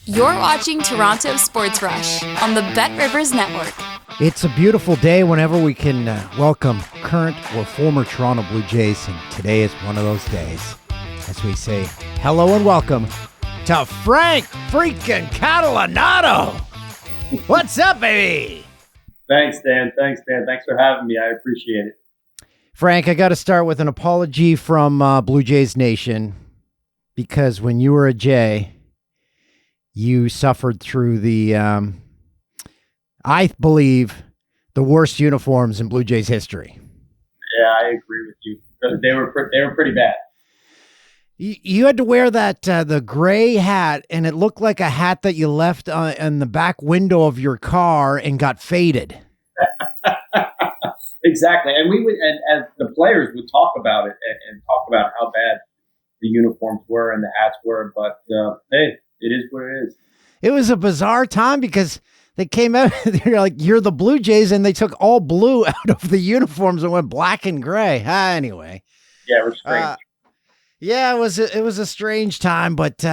You're watching Toronto Sports Rush on the Bet Rivers Network. It's a beautiful day whenever we can welcome current or former Toronto Blue Jays, and today is one of those days. As we say hello and welcome to Frank freaking Catalanotto. What's up, baby? Thanks, Dan. Thanks for having me. I appreciate it. Frank, I got to start with an apology from Blue Jays Nation, because when you were a Jay, you suffered through the, I believe, the worst uniforms in Blue Jays history. Yeah, I agree with you. They were pretty bad. You had to wear that the gray hat, and it looked like a hat that you left in the back window of your car and got faded. Exactly, and we would, and as the players would talk about it and talk about how bad the uniforms were and the hats were. But hey, it is what it is. It was a bizarre time because they came out, they're like, "You're the Blue Jays," and they took all blue out of the uniforms and went black and gray. Anyway, yeah, it was strange. Yeah, it was a strange time. But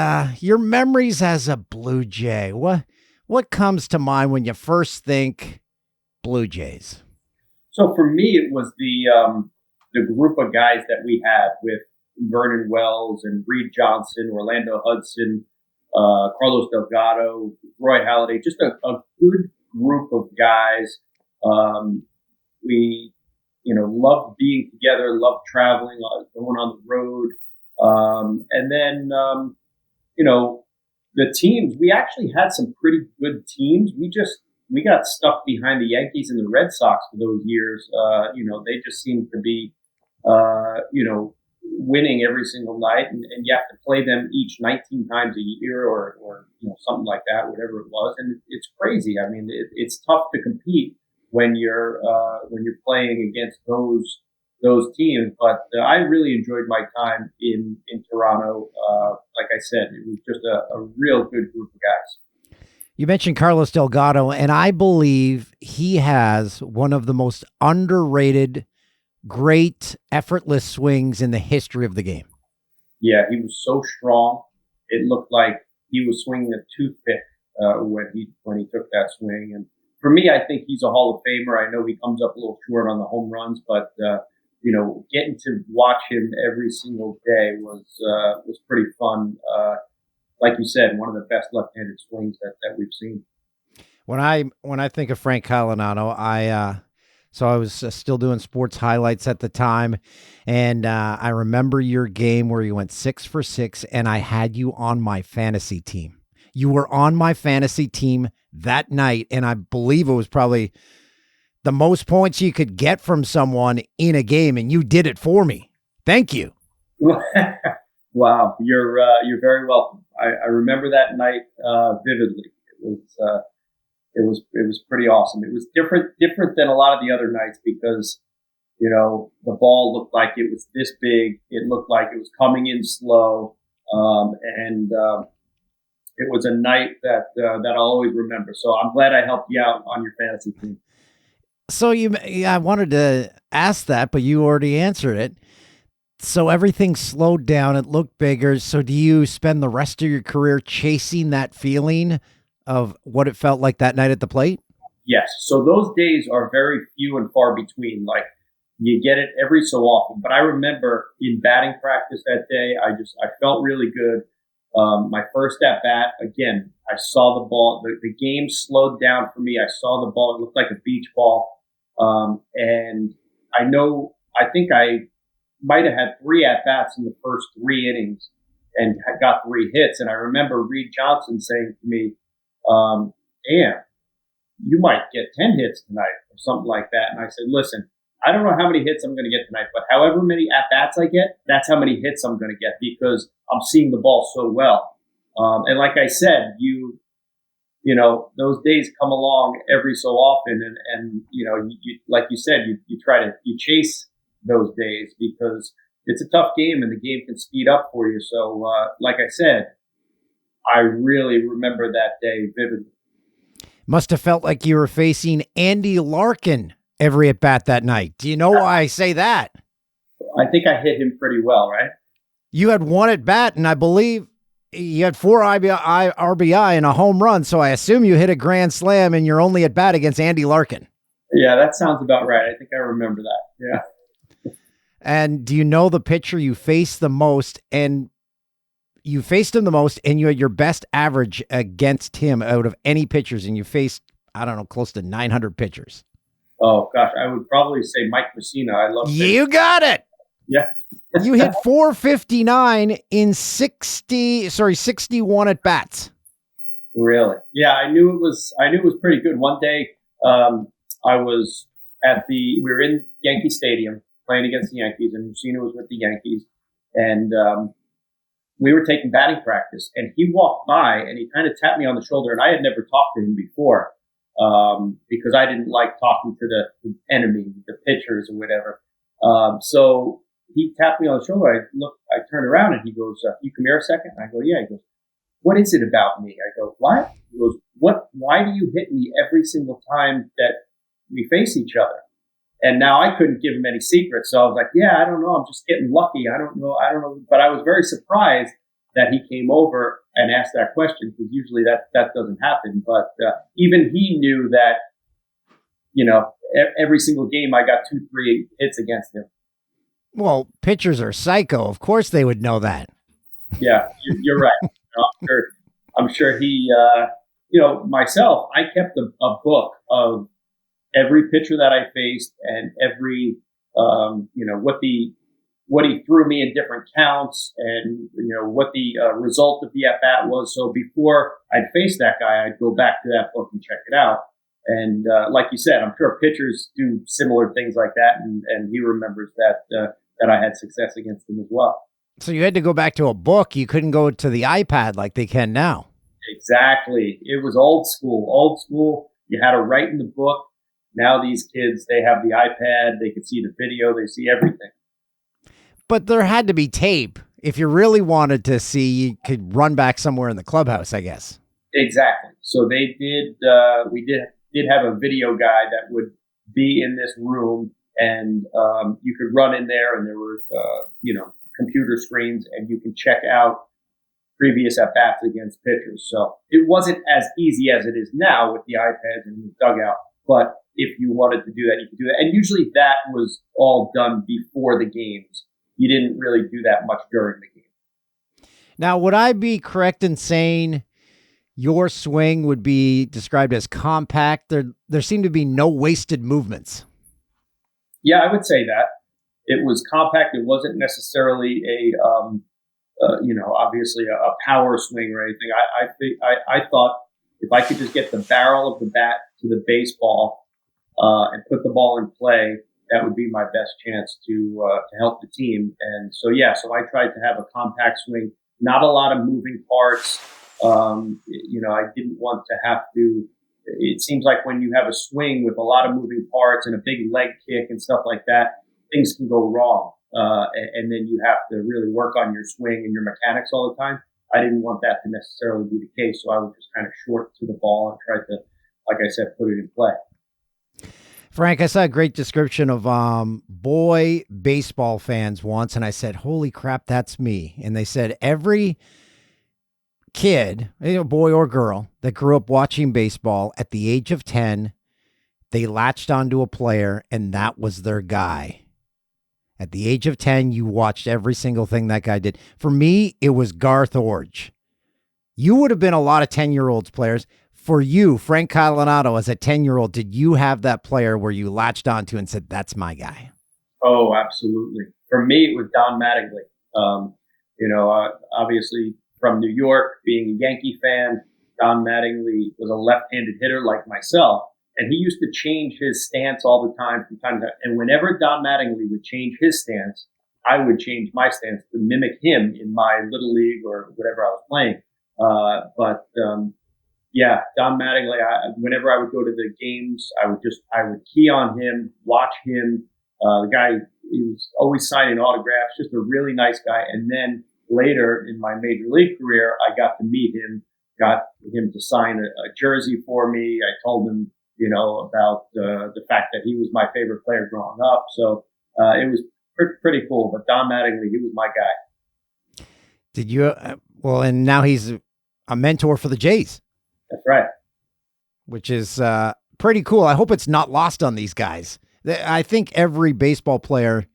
your memories as a Blue Jay, what comes to mind when you first think Blue Jays? So for me, it was the group of guys that we had with Vernon Wells and Reed Johnson, Orlando Hudson, Carlos Delgado, Roy Halladay, just a good group of guys. We, loved being together, loved traveling, going on the road. And then, the teams, we actually had some pretty good teams. We got stuck behind the Yankees and the Red Sox for those years. They just seemed to be, winning every single night, and you have to play them each 19 times a year or something like that, whatever it was. And it's crazy. I mean, it's tough to compete when you're playing against those teams. But I really enjoyed my time in Toronto. Like I said, it was just a real good group of guys. You mentioned Carlos Delgado, and I believe he has one of the most underrated, great, effortless swings in the history of the game. Yeah, he was so strong. It looked like he was swinging a toothpick when he took that swing. And for me, I think he's a Hall of Famer. I know he comes up a little short on the home runs, but getting to watch him every single day was pretty fun. Like you said, one of the best left-handed swings that we've seen. When I think of Frank Catalanotto, I was still doing sports highlights at the time, and I remember your game where you went 6 for 6, and I had you on my fantasy team. You were on my fantasy team that night, and I believe it was probably the most points you could get from someone in a game, and you did it for me. Thank you. Wow, you're very welcome. I remember that night vividly. It was pretty awesome. It was different than a lot of the other nights because the ball looked like it was this big. It looked like it was coming in slow, and it was a night that I'll always remember. So I'm glad I helped you out on your fantasy team. So I wanted to ask that, but you already answered it. So everything slowed down. It looked bigger. So do you spend the rest of your career chasing that feeling of what it felt like that night at the plate? Yes. So those days are very few and far between. Like, you get it every so often. But I remember in batting practice that day, I felt really good. My first at bat, again, I saw the ball. The game slowed down for me. I saw the ball. It looked like a beach ball. And I think I might have had 3 at-bats in the first 3 innings and got 3 hits. And I remember Reed Johnson saying to me, you might get 10 hits tonight or something like that. And I said, listen, I don't know how many hits I'm going to get tonight, but however many at-bats I get, that's how many hits I'm going to get because I'm seeing the ball so well. And like I said, those days come along every so often. And you like you said, you chase those days because it's a tough game and the game can speed up for you. So, like I said, I really remember that day vividly. Must have felt like you were facing Andy Larkin every at bat that night. Do you know why I say that? I think I hit him pretty well, right? You had 1 at bat, and I believe you had 4 RBI and a home run, so I assume you hit a grand slam and you're only at bat against Andy Larkin. Yeah, that sounds about right. I think I remember that. Yeah. And do you know the pitcher you faced the most? And you faced him the most, and you had your best average against him out of any pitchers, and you faced, I don't know, close to 900 pitchers. Oh, gosh. I would probably say Mike Mussina. I love You pitching. Got it. Yeah. You hit 459 in 61 at bats. Really? Yeah, I knew it was pretty good. One day, we were in Yankee Stadium playing against the Yankees, and Mussina was with the Yankees, and we were taking batting practice, and he walked by and he kind of tapped me on the shoulder, and I had never talked to him before, because I didn't like talking to the enemy, the pitchers or whatever. So he tapped me on the shoulder. I turned around and he goes, "You come here a second?" I go, "Yeah." He goes, "What is it about me?" I go, "What?" He goes, why do you hit me every single time that we face each other? And now I couldn't give him any secrets. So I was like, "Yeah, I don't know. I'm just getting lucky. I don't know. But I was very surprised that he came over and asked that question, because usually that doesn't happen. But even he knew that, every single game I got 2-3 hits against him. Well, pitchers are psycho. Of course they would know that. Yeah, you're right. I'm sure he, myself, I kept a book of every pitcher that I faced and every, what he threw me in different counts, and, what the result of the at-bat was. So before I'd face that guy, I'd go back to that book and check it out. And like you said, I'm sure pitchers do similar things like that, and he remembers that I had success against him as well. So you had to go back to a book. You couldn't go to the iPad like they can now. Exactly. It was old school. Old school. You had to write in the book. Now these kids, they have the iPad. They can see the video. They see everything. But there had to be tape. If you really wanted to see, you could run back somewhere in the clubhouse, I guess. Exactly. So they did. We did have a video guy that would be in this room, and you could run in there, and there were computer screens, and you can check out previous at-bats against pitchers. So it wasn't as easy as it is now with the iPads and the dugout. But if you wanted to do that, you could do that. And usually that was all done before the games. You didn't really do that much during the game. Now, would I be correct in saying your swing would be described as compact? There seemed to be no wasted movements. Yeah, I would say that. It was compact. It wasn't necessarily obviously a power swing or anything. I thought if I could just get the barrel of the bat to the baseball and put the ball in play, that would be my best chance to help the team. And so I tried to have a compact swing, not a lot of moving parts. I didn't want to have to. It seems like when you have a swing with a lot of moving parts and a big leg kick and stuff like that, things can go wrong. And then you have to really work on your swing and your mechanics all the time. I didn't want that to necessarily be the case. So I would just kind of short to the ball and try to, like I said, put it in play. Frank, I saw a great description of boy baseball fans once, and I said, "Holy crap, that's me." And they said every kid, boy or girl, that grew up watching baseball at the age of 10, they latched onto a player, and that was their guy. At the age of 10, you watched every single thing that guy did. For me, it was Garth Orge. You would have been a lot of 10-year-olds players. For you, Frank Catalanotto, as a 10-year-old, did you have that player where you latched onto and said, "That's my guy"? Oh, absolutely. For me, it was Don Mattingly. Obviously from New York, being a Yankee fan, Don Mattingly was a left-handed hitter like myself. And he used to change his stance all the time from time to time. And whenever Don Mattingly would change his stance, I would change my stance to mimic him in my little league or whatever I was playing. Don Mattingly, whenever I would go to the games, I would key on him, watch him. The guy, he was always signing autographs, just a really nice guy. And then later in my major league career, I got to meet him, got him to sign a jersey for me. I told him, about the fact that he was my favorite player growing up. So it was pretty cool. But Don Mattingly, he was my guy. Did you, Well, and now he's a mentor for the Jays. That's right. Which is pretty cool. I hope it's not lost on these guys. I think every baseball player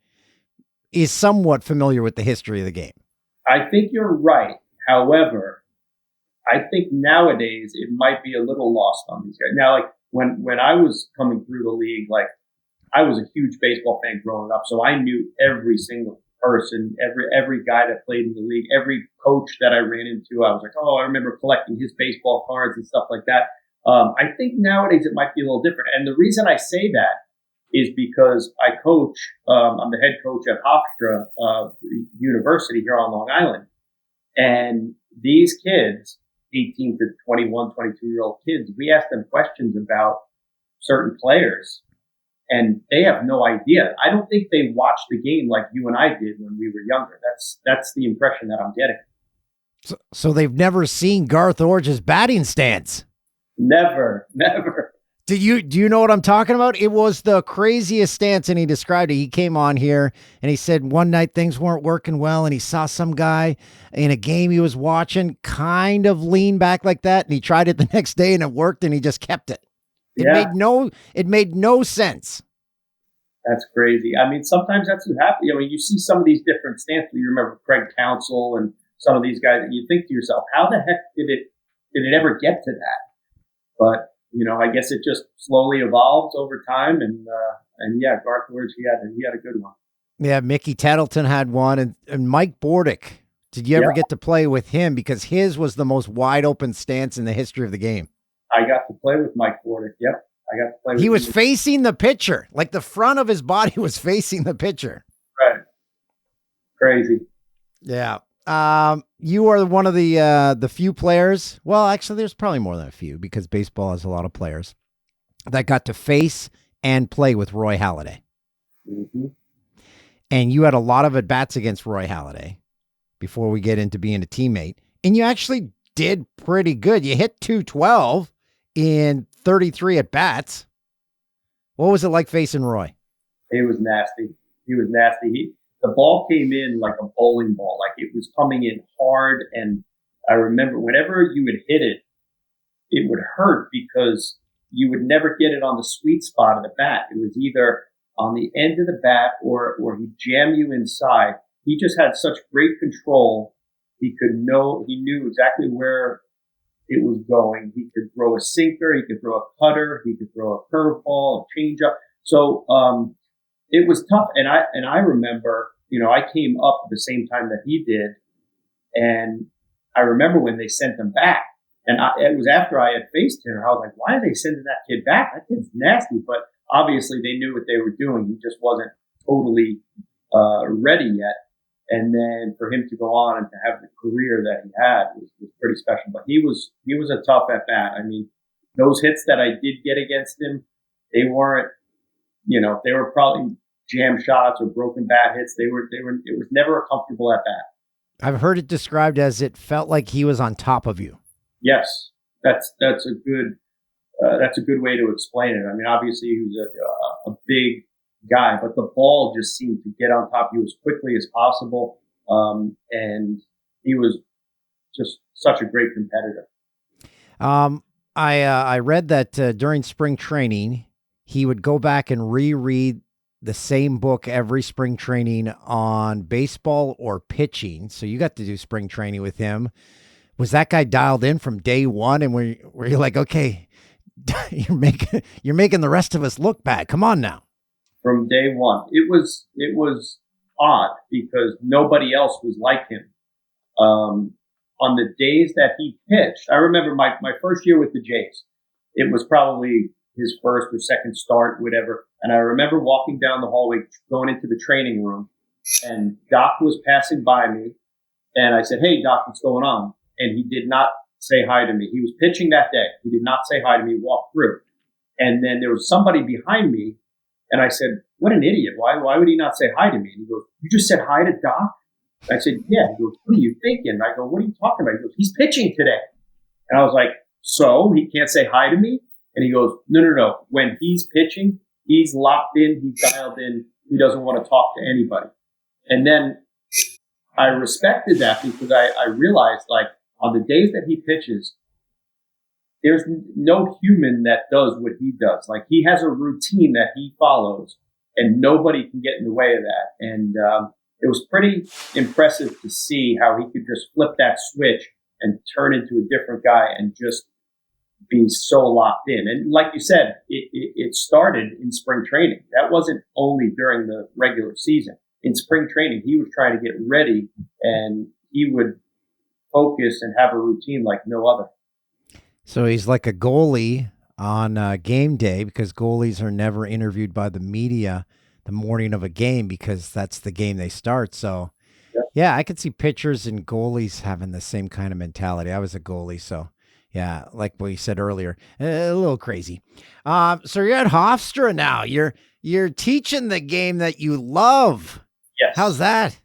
is somewhat familiar with the history of the game. I think you're right. However, I think nowadays it might be a little lost on these guys. Now, like when I was coming through the league, like I was a huge baseball fan growing up, so I knew every single person, every guy that played in the league, every coach that I ran into. I was like, oh, I remember collecting his baseball cards and stuff like that. I think nowadays it might be a little different. And the reason I say that is because I coach, I'm the head coach at Hofstra University here on Long Island. And these kids, 18 to 21, 22-year-old kids, we ask them questions about certain players, and they have no idea. I don't think they watch the game like you and I did when we were younger. That's the impression that I'm getting. So they've never seen Garth Orge's batting stance. Never. Do you know what I'm talking about? It was the craziest stance, and he described it. He came on here and he said one night things weren't working well, and he saw some guy in a game he was watching kind of lean back like that, and he tried it the next day and it worked, and he just kept it. It made no sense. That's crazy. I mean, sometimes that's what happens. You see some of these different stances. You remember Craig Counsell and some of these guys, and you think to yourself, how the heck did it ever get to that? But I guess it just slowly evolved over time, and yeah, Garth Orge, he had a good one. Yeah, Mickey Tettleton had one, and Mike Bordick. Did you ever get to play with him? Because his was the most wide open stance in the history of the game. I got to play with Mike Bordick. Yep, I got to play with him. He was facing the pitcher, like the front of his body was facing the pitcher. Right. Crazy. Yeah. You are one of the few players. Well, actually, there's probably more than a few because baseball has a lot of players that got to face and play with Roy Halladay. Mm-hmm. And you had a lot of at-bats against Roy Halladay before we get into being a teammate. And you actually did pretty good. You hit 212 in 33 at-bats. What was it like facing Roy? It was nasty. The ball came in like a bowling ball. Like it was coming in hard. And I remember whenever you would hit it, it would hurt because you would never get it on the sweet spot of the bat. It was either on the end of the bat or he'd jam you inside. He just had such great control. He knew exactly where it was going. He could throw a sinker. He could throw a cutter. He could throw a curveball, a changeup. So, it was tough. And I remember, I came up at the same time that he did. And I remember when they sent him back, and it was after I had faced him. I was like, why are they sending that kid back? That kid's nasty. But obviously they knew what they were doing. He just wasn't totally, ready yet. And then for him to go on and to have the career that he had was pretty special. But he was a tough at bat. I mean, those hits that I did get against him, they weren't, they were probably jam shots or broken bat hits. It was never a comfortable at bat. I've heard it described as it felt like he was on top of you. Yes, that's a good way to explain it. I mean, obviously he was a big guy, but the ball just seemed to get on top of you as quickly as possible. And he was just such a great competitor. I read that during spring training, he would go back and reread the same book every spring training on baseball or pitching. So you got to do spring training with him. Was that guy dialed in from day one? And were you like, okay, you're making the rest of us look bad. Come on now. From day one, it was odd because nobody else was like him. On the days that he pitched, I remember my first year with the Jays. It was probably his first or second start, whatever. And I remember walking down the hallway, going into the training room, and Doc was passing by me. And I said, "Hey, Doc, what's going on?" And he did not say hi to me. He was pitching that day. He did not say hi to me, walked through. And then there was somebody behind me. And I said, "What an idiot. Why would he not say hi to me?" And he goes, "You just said hi to Doc?" And I said, "Yeah." He goes, "What are you thinking?" I go, "What are you talking about?" He goes, "He's pitching today." And I was like, "So he can't say hi to me?" And he goes, No. When he's pitching, he's locked in, he's dialed in. He doesn't want to talk to anybody. And then I respected that because I realized, like, on the days that he pitches, there's no human that does what he does. Like, he has a routine that he follows, and nobody can get in the way of that. And it was pretty impressive to see how he could just flip that switch and turn into a different guy and just be so locked in. And like you said, it started in spring training. That wasn't only during the regular season. In spring training, he was trying to get ready, and he would focus and have a routine like no other. So he's like a goalie on game day, because goalies are never interviewed by the media the morning of a game because that's the game they start. So, yeah, I could see pitchers and goalies having the same kind of mentality. I was a goalie, so yeah, like what you said earlier, a little crazy. So you're at Hofstra now. You're teaching the game that you love. Yes. How's that?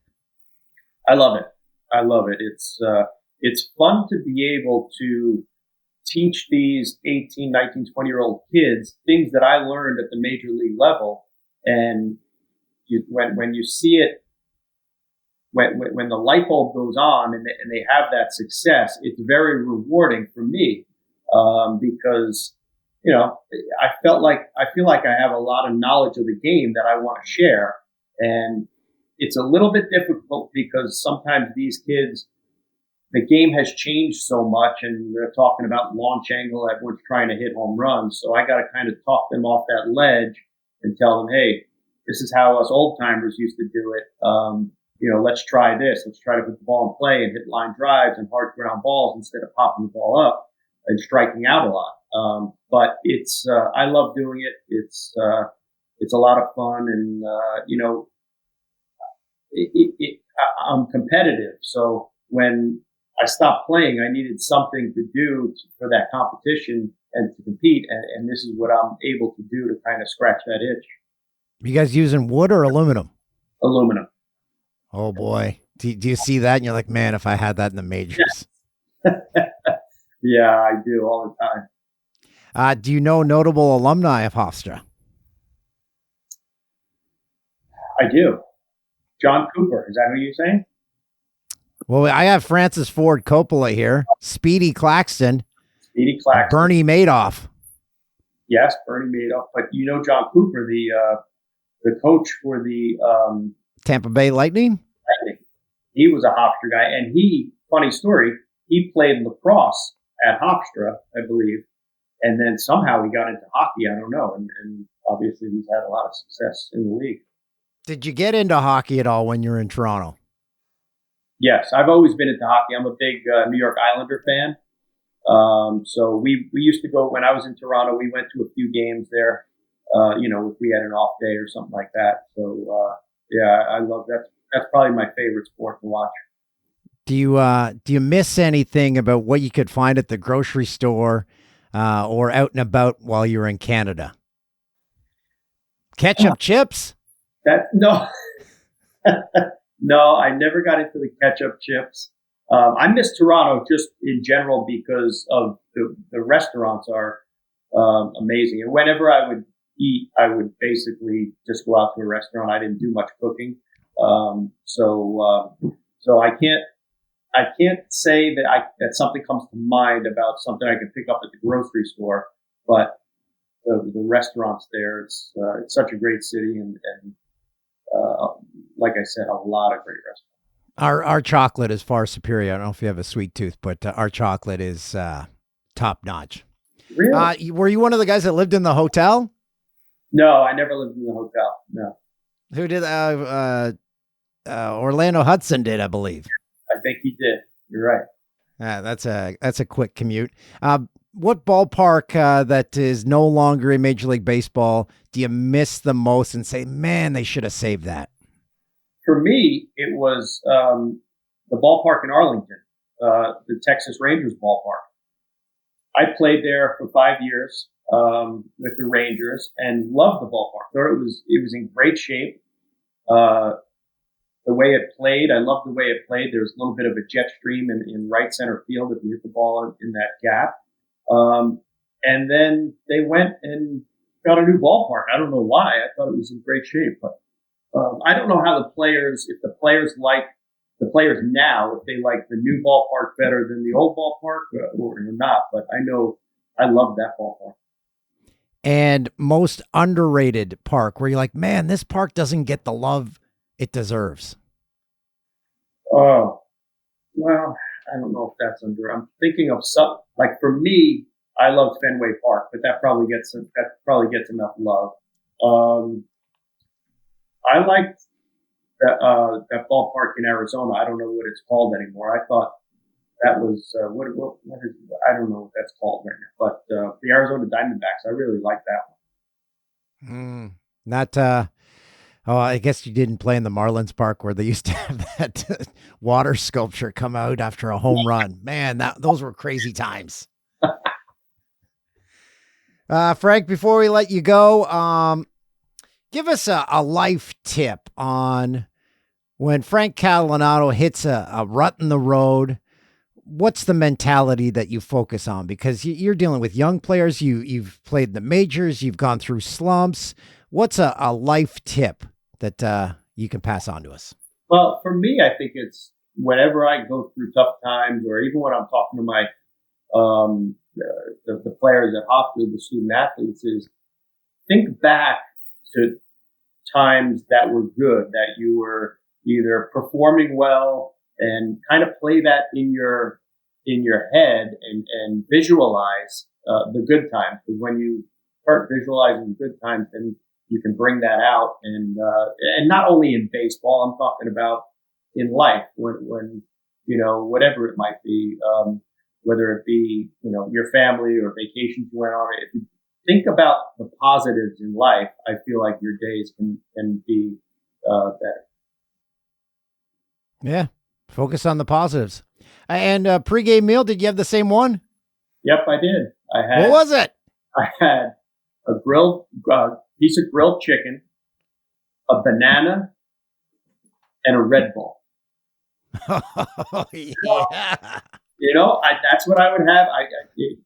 I love it. I love it. It's fun to be able to teach these 18, 19, 20-year-old kids things that I learned at the major league level. And when you see it, when the light bulb goes on and they have that success, it's very rewarding for me, because, I feel like I have a lot of knowledge of the game that I want to share. And it's a little bit difficult because sometimes these kids, the game has changed so much, and they're talking about launch angle. Everyone's trying to hit home runs. So I got to kind of talk them off that ledge and tell them, hey, this is how us old timers used to do it. Let's try this. Let's try to put the ball in play and hit line drives and hard ground balls instead of popping the ball up and striking out a lot. But it's, I love doing it. It's a lot of fun, and, I'm competitive. So when I stopped playing, I needed something to do for that competition and to compete. And this is what I'm able to do to kind of scratch that itch. You guys using wood or aluminum? Aluminum. Oh boy. Do you see that? And you're like, man, if I had that in the majors. Yeah, I do all the time. Do you know notable alumni of Hofstra? I do. John Cooper. Is that who you're saying? Well, I have Francis Ford Coppola here. Speedy Claxton. Bernie Madoff. Yes, Bernie Madoff. But John Cooper, the coach for the Tampa Bay Lightning? He was a Hofstra guy. And funny story, he played lacrosse at Hofstra, I believe. And then somehow he got into hockey. I don't know. And obviously he's had a lot of success in the league. Did you get into hockey at all when you were in Toronto? Yes, I've always been into hockey. I'm a big New York Islander fan. So we used to go, when I was in Toronto, we went to a few games there, if we had an off day or something like that. So, yeah, I love that. That's probably my favorite sport to watch. Do you miss anything about what you could find at the grocery store, or out and about while you were in Canada? Ketchup chips? No, no, I never got into the ketchup chips. I miss Toronto just in general because of the restaurants are amazing. And whenever I would eat, I would basically just go out to a restaurant. I didn't do much cooking. So I can't say that something comes to mind about something I can pick up at the grocery store, but the restaurants there, it's such a great city, and like I said, a lot of great restaurants. Our chocolate is far superior. I don't know if you have a sweet tooth, but our chocolate is top notch. Really? Were you one of the guys that lived in the hotel? No, I never lived in the hotel. No. Who did? Orlando Hudson did, I believe. I think he did. You're right. That's a quick commute. What ballpark that is no longer in Major League Baseball do you miss the most and say, man, they should have saved that? For me, it was the ballpark in Arlington, the Texas Rangers ballpark. I played there for 5 years with the Rangers and loved the ballpark. Thought it was in great shape. The way it played, I loved the way it played. There was a little bit of a jet stream in right center field if you hit the ball in that gap. And then they went and got a new ballpark. I don't know why. I thought it was in great shape, but I don't know how if the players like the players now, if they like the new ballpark better than the old ballpark or not. But I know I love that ballpark. And most underrated park where you're like, man, this park doesn't get the love it deserves. Oh, well, I don't know if that's I'm thinking of some, like for me, I love Fenway Park, but that probably gets enough love. I liked that ballpark in Arizona. I don't know what it's called anymore. I thought that was what is, I don't know what that's called right now. But the Arizona Diamondbacks, I really like that one. Not I guess you didn't play in the Marlins Park where they used to have that water sculpture come out after a home run. Man, those were crazy times. Frank, before we let you go, give us a life tip on when Frank Catalanotto hits a rut in the road. What's the mentality that you focus on? Because you're dealing with young players. You've played the majors. You've gone through slumps. What's a life tip that you can pass on to us? Well, for me, I think it's whenever I go through tough times, or even when I'm talking to my the players at Hofstra, the student athletes, is think back to times that were good, that you were either performing well, and kind of play that in your head and visualize the good times. Because when you start visualizing the good times, then you can bring that out. And not only in baseball, I'm talking about in life when whatever it might be, whether it be your family or vacations you went on. If you think about the positives in life, I feel like your days can be better. Yeah. Focus on the positives. And pregame meal, did you have the same one? Yep, I did. What was it? I had a grilled piece of grilled chicken, a banana, and a Red Bull. Oh, yeah. That's what I would have. It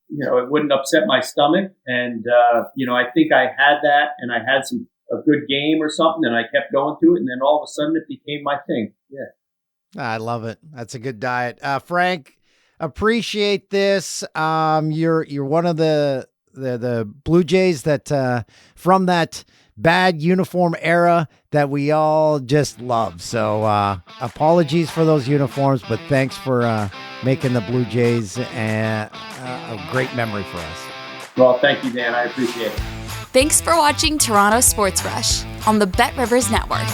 wouldn't upset my stomach, and I think I had that, and I had a good game or something, and I kept going to it, and then all of a sudden it became my thing. Yeah. I love it. That's a good diet. Frank, appreciate this. You're one of the Blue Jays that from that bad uniform era that we all just love. So apologies for those uniforms, but thanks for making the Blue Jays a great memory for us. Well, thank you, Dan. I appreciate it. Thanks for watching Toronto Sports Rush on the Bet Rivers Network.